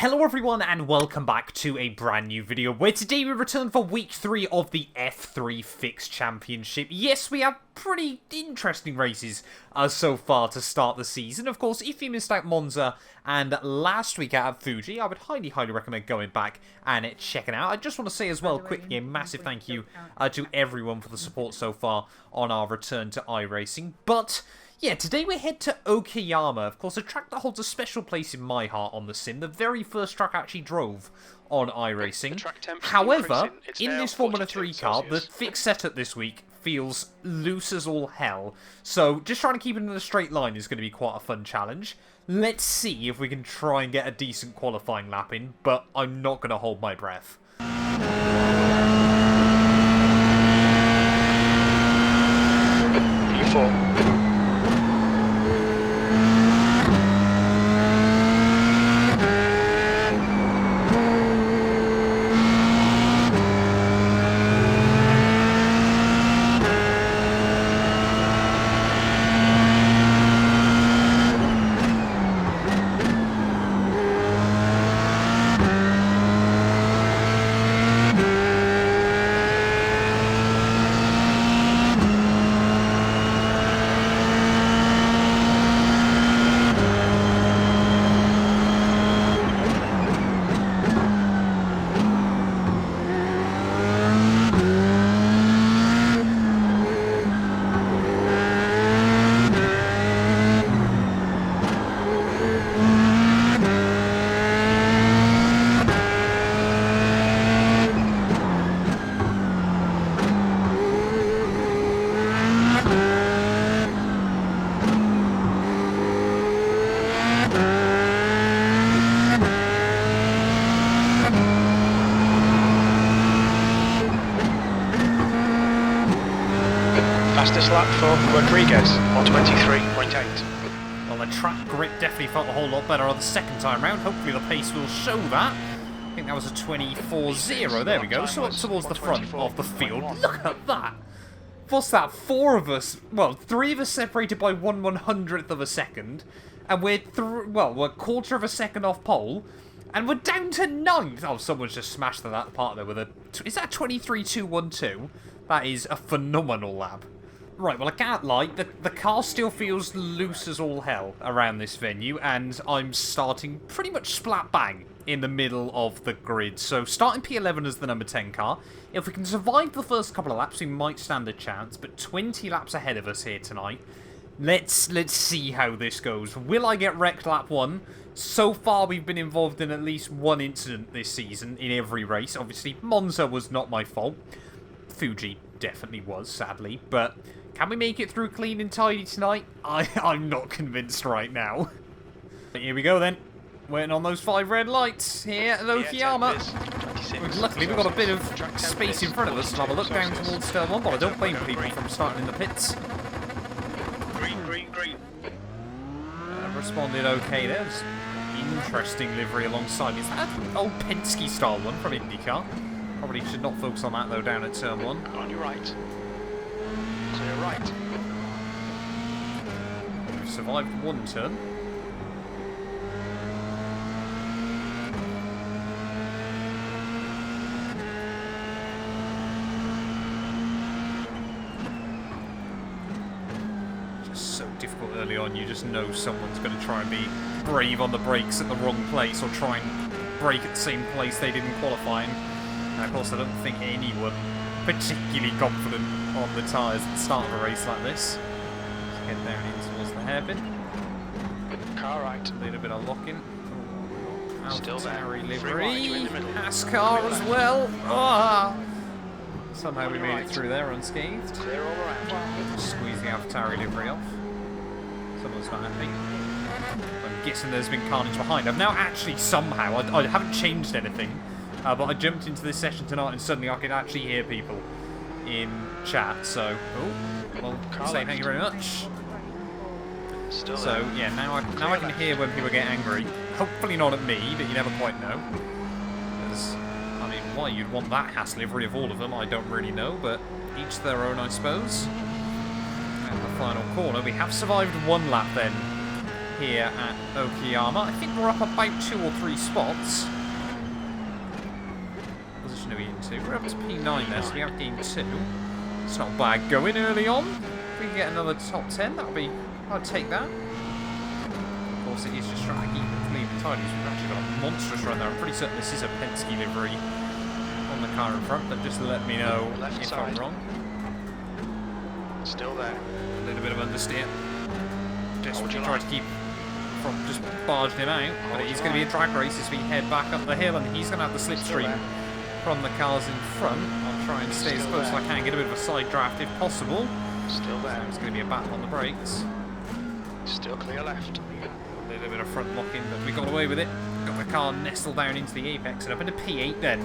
Hello everyone and welcome back to a brand new video where today we return for week 3 of the F3 Fixed Championship. Yes, we have pretty interesting races so far to start the season. Of course, if you missed out Monza and last week at Fuji, I would highly recommend going back and checking out. I just want to say as well quickly a massive thank you to everyone for the support so far on our return to iRacing. But yeah, today we head to Okayama, of course, a track that holds a special place in my heart on the sim. The very first track I actually drove on iRacing. However, in this Formula 3 car, the fixed setup this week feels loose as all hell. So just trying to keep it in a straight line is going to be quite a fun challenge. Let's see if we can try and get a decent qualifying lap in, but I'm not going to hold my breath. P4. Fastest lap for Rodriguez, 1:23.8. Well, the track grip definitely felt a whole lot better on the second time round. Hopefully the pace will show that. I think that was a 24.0. There we go. So up towards the front of the field. Look at that. What's that? 4 of us. Well, 3 of us separated by 1/100th of a second. And we're a quarter of a second off pole. And we're down to 9th. Oh, someone's just smashed that part there with a... Is that 23.212? That is a phenomenal lap. Right, well, I can't lie, the car still feels loose as all hell around this venue, and I'm starting pretty much splat bang in the middle of the grid. So, starting P11 as the number 10 car. If we can survive the first couple of laps, we might stand a chance, but 20 laps ahead of us here tonight. Let's see how this goes. Will I get wrecked lap 1? So far, we've been involved in at least one incident this season in every race. Obviously, Monza was not my fault. Fuji definitely was, sadly, but can we make it through clean and tidy tonight? I'm not convinced right now. But here we go then. Waiting on those 5 red lights here at Okayama. Luckily, we've got a bit of space in front of us to have a look down towards turn 1, but I don't blame people from starting in the pits. Green. Responded okay there. Interesting livery alongside. Is that an old Penske style one from IndyCar? Probably should not focus on that though down at turn 1. On your right. Clear right. We've survived one turn. Just so difficult early on, you just know someone's going to try and be brave on the brakes at the wrong place or try and brake at the same place they did in qualifying. And of course, I don't think anyone particularly confident on the tyres at the start of a race like this. Let's head down in towards the hairpin. Car right. A little bit of locking. Still there. Livery. Nascar as well. Oh. Somehow we made it through there unscathed. Clear all around. Squeezing AlphaTauri livery off. Someone's not happy. I'm guessing there's been carnage behind. I've now actually somehow, I haven't changed anything. But I jumped into this session tonight and suddenly I could actually hear people in chat. So, well, say thank you very much. Still so there. yeah, now I can hear when people get angry. Hopefully not at me, but you never quite know. Because, I mean, why you'd want that hassle livery of all of them, I don't really know, but each their own, I suppose. And the final corner, we have survived one lap then here at Okayama. I think we're up about 2 or 3 spots. What position are we into? We're up to P9 there, so we have gained 2. It's not bad going early on. If we can get another top 10, that'll be... I'd take that. Of course, it is just trying to keep it clean and tidy. So we've actually got a monstrous run there. I'm pretty certain this is a Penske livery on the car in front, but just let me know if I'm wrong. Still there. A little bit of understeer. Just try to keep from just barging him out, but it is going to be a drag race as we head back up the hill, and he's going to have the slipstream from the cars in front. I'll try and stay as close as I can, get a bit of a side draft if possible. Still there. So it's going to be a battle on the brakes. Still clear left. A little bit of front locking, but we got away with it. Got the car nestled down into the apex and up into P8 then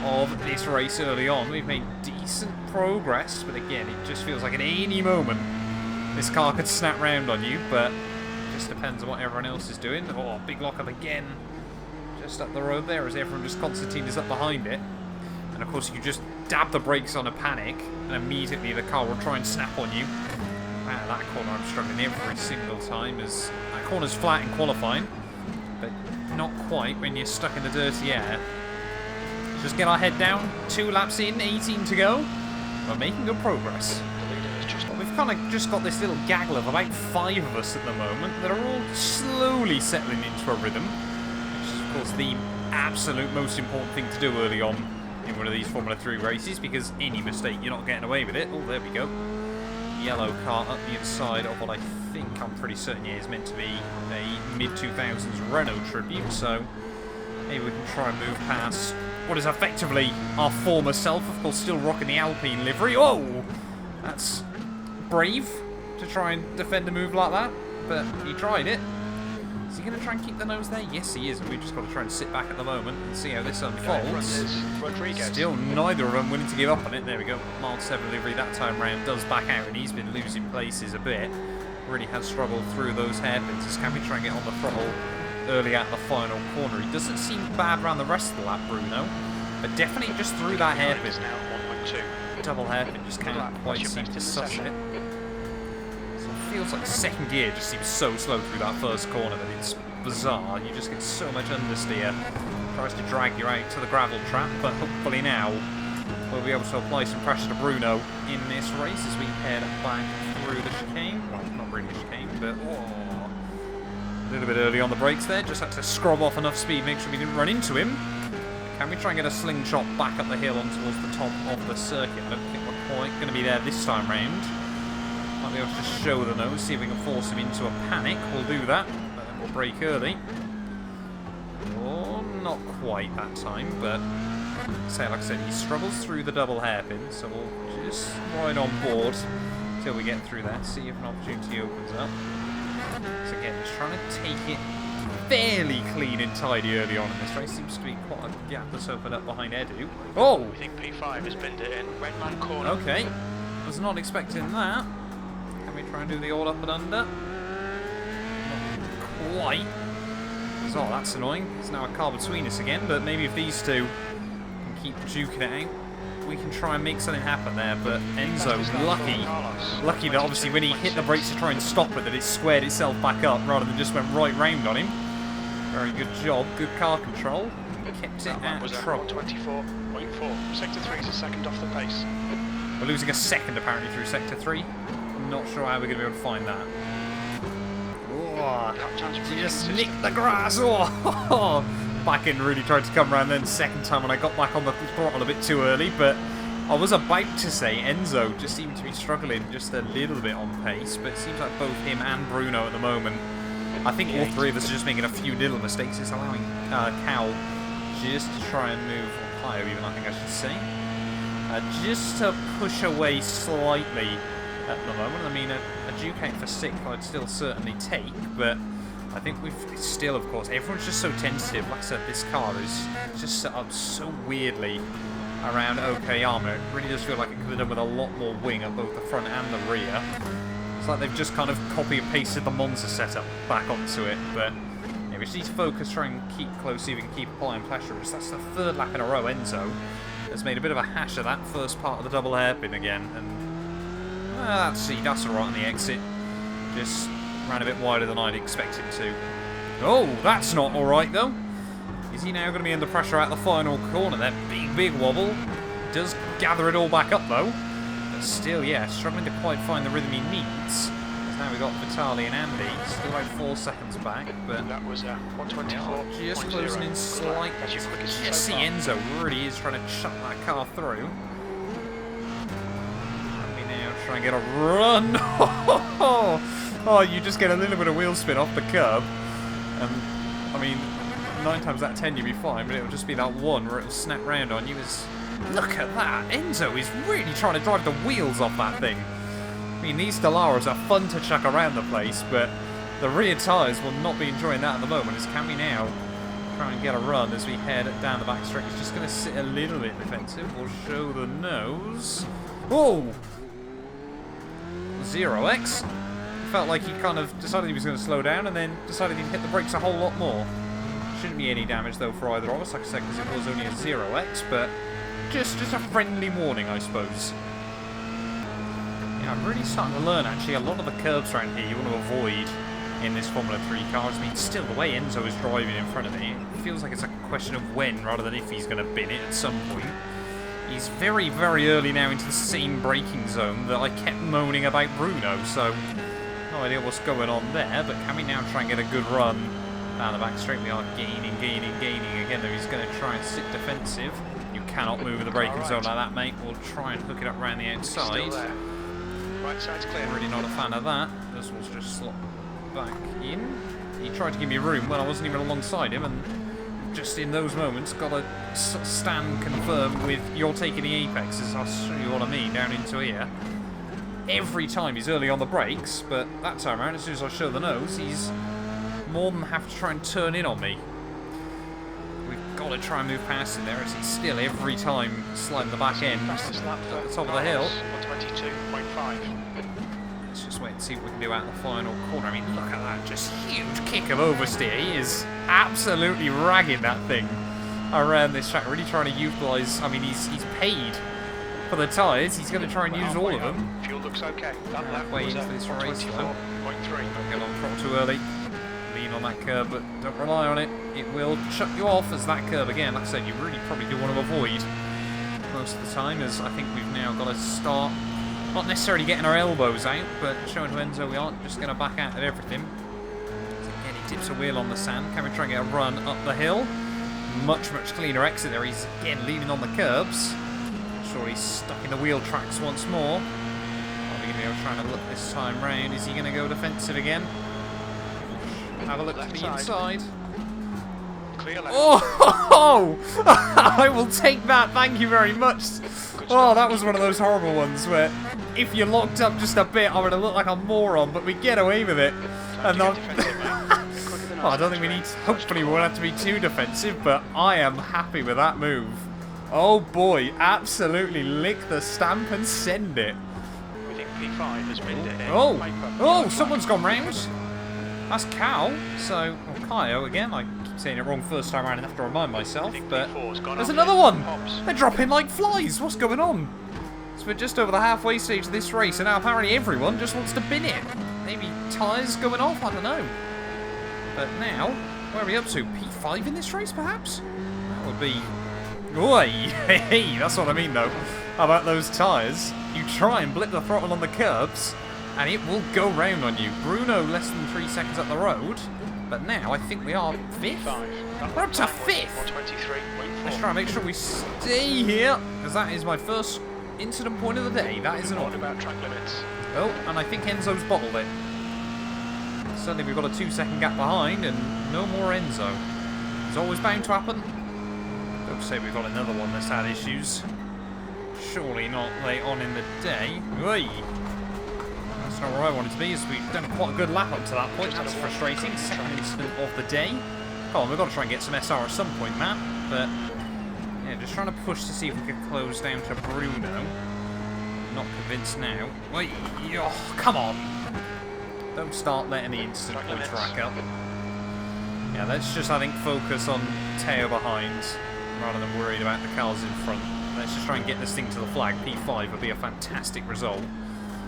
of this race early on. We've made decent progress, but again, it just feels like at any moment this car could snap round on you, but it just depends on what everyone else is doing. Oh, big lock-up again, just up the road there as everyone just Constantine is up behind it. And of course, you just dab the brakes on a panic, and immediately the car will try and snap on you. Wow, that corner I'm struggling every single time, as that corner's flat in qualifying, but not quite when you're stuck in the dirty air. Just get our head down, 2 laps in, 18 to go. We're making good progress. We've kind of just got this little gaggle of about 5 of us at the moment that are all slowly settling into a rhythm, which is of course the absolute most important thing to do early on in one of these Formula 3 races, because any mistake you're not getting away with it. Oh, there we go. Yellow car up the inside of what I think, I'm pretty certain is meant to be a mid-2000s Renault tribute, so maybe we can try and move past what is effectively our former self, of course still rocking the Alpine livery. Oh, that's brave to try and defend a move like that, but he tried it. Is he going to try and keep the nose there? Yes, he is, and we've just got to try and sit back at the moment and see how this unfolds. Still neither of them willing to give up on it. There we go. Mile 7 livery that time round does back out, and he's been losing places a bit. Really has struggled through those hairpins. As can we try and get on the throttle early at the final corner? He doesn't seem bad around the rest of the lap, Bruno, but definitely just through that hairpin. Double hairpin just can't quite seem to suss it. So it feels like second gear just seems so slow through that first corner that it's bizarre. You just get so much understeer. Tries to drag you out to the gravel trap, but hopefully now we'll be able to apply some pressure to Bruno in this race as we head back through the chicane. Well, not really a chicane, but a little bit early on the brakes there. Just had to scrub off enough speed, make sure we didn't run into him. Can we try and get a slingshot back up the hill on towards the top of the circuit? I don't think we're quite going to be there this time round. Might be able to just show the nose, see if we can force him into a panic. We'll do that, but then we'll brake early. Oh, not quite that time, but say, like I said, he struggles through the double hairpin, so we'll just ride on board until we get through there, see if an opportunity opens up. So again, just trying to take it fairly clean and tidy early on in this race. Seems to be quite a gap that's opened up behind Edu. Oh! I think P5 has binned it in. Red man corner. Okay. Was not expecting that. Can we try and do the all up and under? Not quite. Oh, that's annoying. There's now a car between us again, but maybe if these two can keep duking it out, we can try and make something happen there. But Enzo's lucky that obviously when he hit the brakes to try and stop it, that it squared itself back up rather than just went right round on him. Very good job, good car control. Kept it out of trouble. 24.4. Sector 3 is a second off the pace. We're losing a second apparently through Sector 3. I'm not sure how we're going to be able to find that. Oh, he just nicked the grass. Oh, back in really tried to come around then second time when I got back on the throttle a bit too early, but I was about to say Enzo just seemed to be struggling just a little bit on pace, but it seems like both him and Bruno at the moment, I think all 3 of us are just making a few little mistakes. It's allowing Cal just to try and move higher, even I think I should say, just to push away slightly at the moment. I mean, a Ducate for 6th I'd still certainly take, but I think we've still, of course, everyone's just so tentative. Like I said, this car is just set up so weirdly around Okayama. It really does feel like it could have done with a lot more wing at both the front and the rear. It's like they've just kind of copy and pasted the Monza setup back onto it, but yeah, we just need to focus, try and keep close, see if we can keep applying pressure. That's the 3rd lap in a row. Enzo has made a bit of a hash of that first part of the double hairpin again, and that's alright on the exit. Just ran a bit wider than I'd expect him to. Oh, that's not alright though. Is he now going to be under pressure at the final corner? That big wobble. Does gather it all back up though. But still, yeah, struggling to quite find the rhythm he needs. Now we've got Vitaly and Andy, still like 4 seconds back, but that was 124. Just closing in slightly. Just see Enzo really is trying to chuck that car through. And we now try and get a run. Oh, you just get a little bit of wheel spin off the curb. I mean, 9 times out of 10 you'd be fine, but it'll just be that one where it'll snap round on you. Look at that! Enzo is really trying to drive the wheels off that thing. I mean, these Dallaras are fun to chuck around the place, but the rear tyres will not be enjoying that at the moment. As can we now try and get a run as we head down the back straight? He's just going to sit a little bit defensive. We'll show the nose. Whoa! 0x. Felt like he kind of decided he was going to slow down and then decided he'd hit the brakes a whole lot more. Shouldn't be any damage, though, for either of us, like I said, because it was only a 0x, but just a friendly warning, I suppose. I'm really starting to learn, actually, a lot of the curves around here you want to avoid in this Formula 3 car. I mean, still, the way Enzo is driving in front of me, it feels like it's a question of when rather than if he's going to bin it at some point. He's very, very early now into the same braking zone that I kept moaning about Bruno, so no idea what's going on there, but can we now try and get a good run down the back straight? We are gaining again, though he's going to try and sit defensive. You cannot move in the braking zone like that, mate. We'll try and hook it up around the outside. Right side's clear. Really not a fan of that. This was just slot back in. He tried to give me room when I wasn't even alongside him, and just in those moments, got to stand confirm with you're taking the apexes. I'll show you what I mean down into here. Every time he's early on the brakes, but that time around, as soon as I show the nose, he's more than happy to try and turn in on me. We've got to try and move past him there, as he's still every time sliding the back end at the top of the hill. 122.5. Let's just wait and see what we can do out the final corner. I mean, look at that, just huge kick of oversteer. He is absolutely ragging that thing around this track, really trying to utilise. I mean, he's paid for the tyres. He's going to try and use all of them. Fuel looks okay. That lap way was into this race, though. 124.3. Don't get on throttle too early. Lean on that curb, but don't rely on it. It will shut you off as that curb again. Like I said, you really probably do want to avoid most of the time, as I think we've now got to start not necessarily getting our elbows out, but showing to Enzo we aren't just going to back out at everything. So again, he dips a wheel on the sand. Can we try and get a run up the hill? Much cleaner exit there. He's again leaning on the curbs. Sure, he's stuck in the wheel tracks once more. Are we going to be trying to look this time round? Is he going to go defensive again? Have a look to the inside. Clear left. Oh! I will take that. Thank you very much. Oh, that was one of those horrible ones where if you locked up just a bit, I would have looked like a moron, but we get away with it. And not. Oh, I don't think we need to, hopefully we won't have to be too defensive, but I am happy with that move. Oh boy, absolutely lick the stamp and send it. We think P5 has been there. Oh, someone's gone round. That's Cal, so, or Kaio again, I keep saying it wrong first time around and have to remind myself, but there's another one! They're dropping like flies, what's going on? So we're just over the halfway stage of this race, and now apparently everyone just wants to bin it. Maybe tyres going off, I don't know. But now, where are we up to? P5 in this race, perhaps? That would be... Oi! Hey, that's what I mean, though. How about those tyres? You try and blip the throttle on the curbs, and it will go round on you. Bruno less than 3 seconds up the road, but now I think we are 5th. We're up to 5th! Let's try and make sure we stay here, because that is my first incident point of the day. That is an order. About track limits. Oh, and I think Enzo's bottled it. Certainly we've got a 2-second gap behind, and no more Enzo. It's always bound to happen. Don't say we've got another one that's had issues. Surely not late on in the day. Oi! That's not where I wanted to be, as we've done quite a good lap up to that point. That's frustrating. Second incident of the day. Come on, we've got to try and get some SR at some point, Matt. But, yeah, just trying to push to see if we can close down to Bruno. Not convinced now. Wait, oh, come on. Don't start letting the instant points rack up. Yeah, let's just, I think, focus on Teo behind, rather than worried about the cars in front. Let's just try and get this thing to the flag. P5 would be a fantastic result.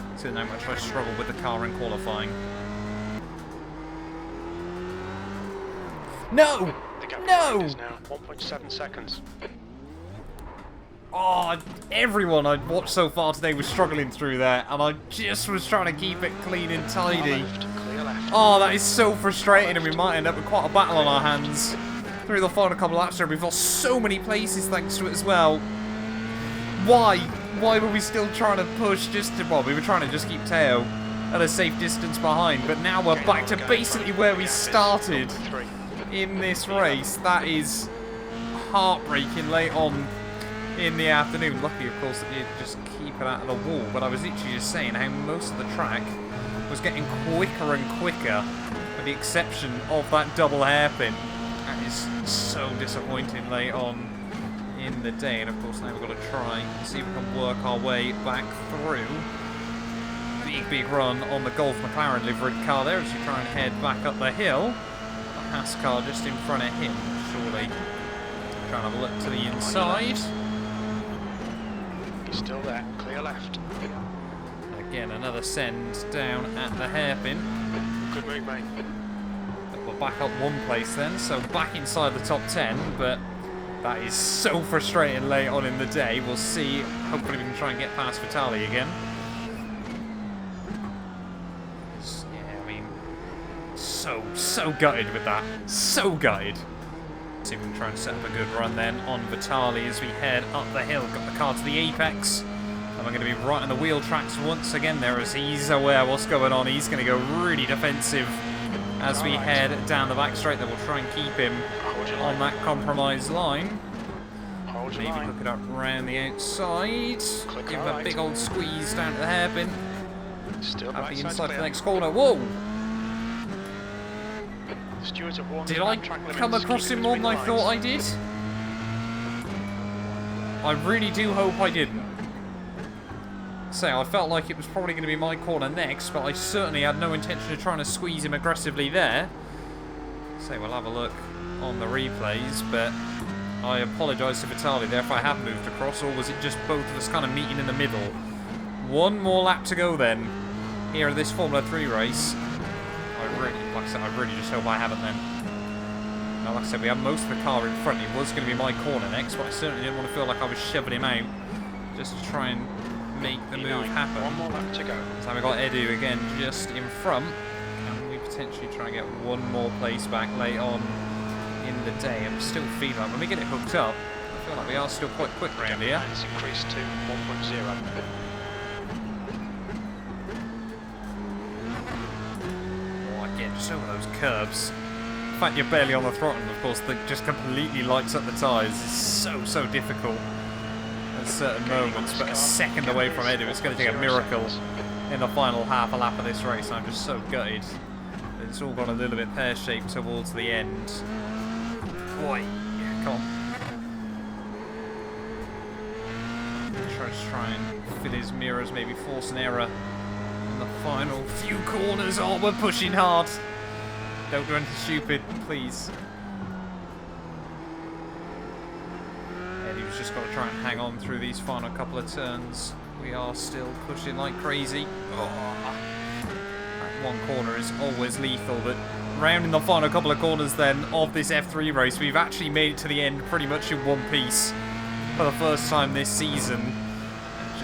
Considering how much I struggled with the car in qualifying. No! The gap No! behind is now 1.7 seconds. Oh, everyone I'd watched so far today was struggling through there, and I just was trying to keep it clean and tidy. Clear left. Oh, that is so frustrating, and we might end up with quite a battle on our hands through the final couple of laps there. We've lost so many places thanks to it as well. Why? Why were we still trying to push just to... Well, we were trying to just keep Teo at a safe distance behind, but now we're back to basically where we started in this race. That is heartbreaking late on in the afternoon. Lucky, of course, that you just keep it out of the wall, but I was literally just saying how most of the track was getting quicker and quicker, with the exception of that double hairpin. That is so disappointing late on in the day, and of course now we've got to try and see if we can work our way back through. Big run on the Golf McLaren livered car there as we try and head back up the hill. The Haas car just in front of him, surely. Trying to have a look to the inside. He's still there, clear left. Again, another send down at the hairpin. Good move, mate. But we're back up one place then, so back inside the top 10, but that is so frustrating late on in the day. We'll see. Hopefully we can try and get past Vitali again. Yeah, I mean, so gutted with that. So gutted. See if we can try and set up a good run then on Vitali as we head up the hill. Got the car to the apex. And we're going to be right on the wheel tracks once again there as he's aware what's going on. He's going to go really defensive as we head down the back straight. Then we'll try and keep him on that compromised line. Maybe hook it up around the outside. Give him a big old squeeze down to the hairpin. At the inside the next corner. Whoa! Did I come across him more than I thought I did? I really do hope I didn't. So I felt like it was probably going to be my corner next, but I certainly had no intention of trying to squeeze him aggressively there. So we'll have a look on the replays, but I apologise to Vitali there if I have moved across, or was it just both of us kind of meeting in the middle? One more lap to go then, here at this Formula 3 race. Like I said, I really just hope I haven't then. Now, like I said, we have most of the car in front. It was going to be my corner next, but I certainly didn't want to feel like I was shoving him out just to try and make the move happen. One more lap to go. So we've got Edu again just in front. Can we potentially try and get one more place back late on in the day? I'm still feeling like when we get it hooked up, I feel like we are still quite quick around here. It's increased to 1.0. Again, just over those curbs. The fact you're barely on the throttle, of course, that just completely lights up the tyres is so difficult at certain moments. But a second away from Edu, it's going to take a miracle in the final half a lap of this race. I'm just so gutted. It's all gone a little bit pear-shaped towards the end. Boy, come on. Try and fit his mirrors, maybe force an error. The final few corners. Oh, we're pushing hard. Don't do anything stupid, please. Eddie's just got to try and hang on through these final couple of turns. We are still pushing like crazy. Oh, that one corner is always lethal, but rounding the final couple of corners then of this F3 race, we've actually made it to the end pretty much in one piece for the first time this season.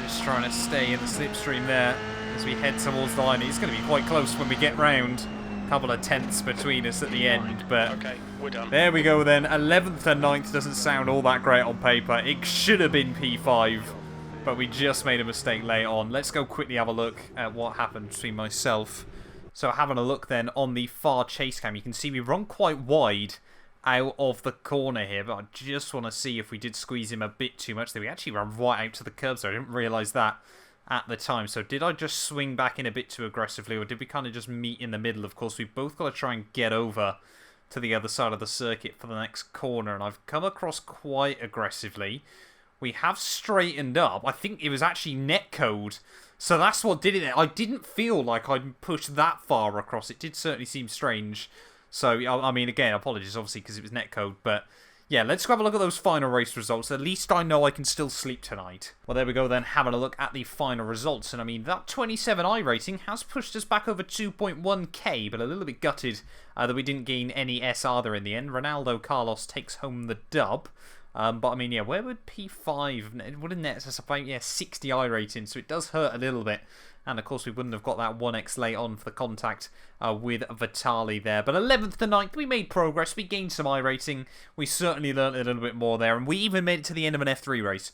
Just trying to stay in the slipstream there as we head towards the line. It's going to be quite close when we get round. A couple of tenths between us at the end, but okay, we're done. There we go then. 11th and 9th doesn't sound all that great on paper. It should have been P5, but we just made a mistake late on. Let's go quickly have a look at what happened between myself. So having a look then on the far chase cam, you can see we run quite wide out of the corner here, but I just want to see if we did squeeze him a bit too much. There we actually ran right out to the curb, so I didn't realise that at the time. So did I just swing back in a bit too aggressively, or did we kind of just meet in the middle? Of course, we've both got to try and get over to the other side of the circuit for the next corner, and I've come across quite aggressively. We have straightened up. I think it was actually netcode, so that's what did it. I didn't feel like I'd pushed that far across. It did certainly seem strange. So, I mean, again, apologies, obviously, because it was netcode, but Yeah, let's grab a look at those final race results. At least I know I can still sleep tonight. Well, there we go then, having a look at the final results. And I mean, that 27 iRacing has pushed us back over 2.1k, but a little bit gutted that we didn't gain any SR there in the end. Ronaldo Carlos takes home the dub. But I mean, yeah, where would P5? Wouldn't net us about 60 iRating, so it does hurt a little bit. And of course, we wouldn't have got that 1x late on for the contact with Vitali there. But 11th to 9th, we made progress. We gained some iRating. We certainly learned a little bit more there. And we even made it to the end of an F3 race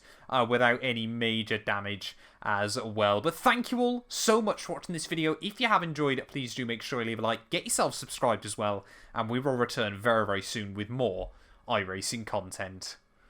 without any major damage as well. But thank you all so much for watching this video. If you have enjoyed it, please do make sure you leave a like. Get yourself subscribed as well. And we will return very, very soon with more iRacing content.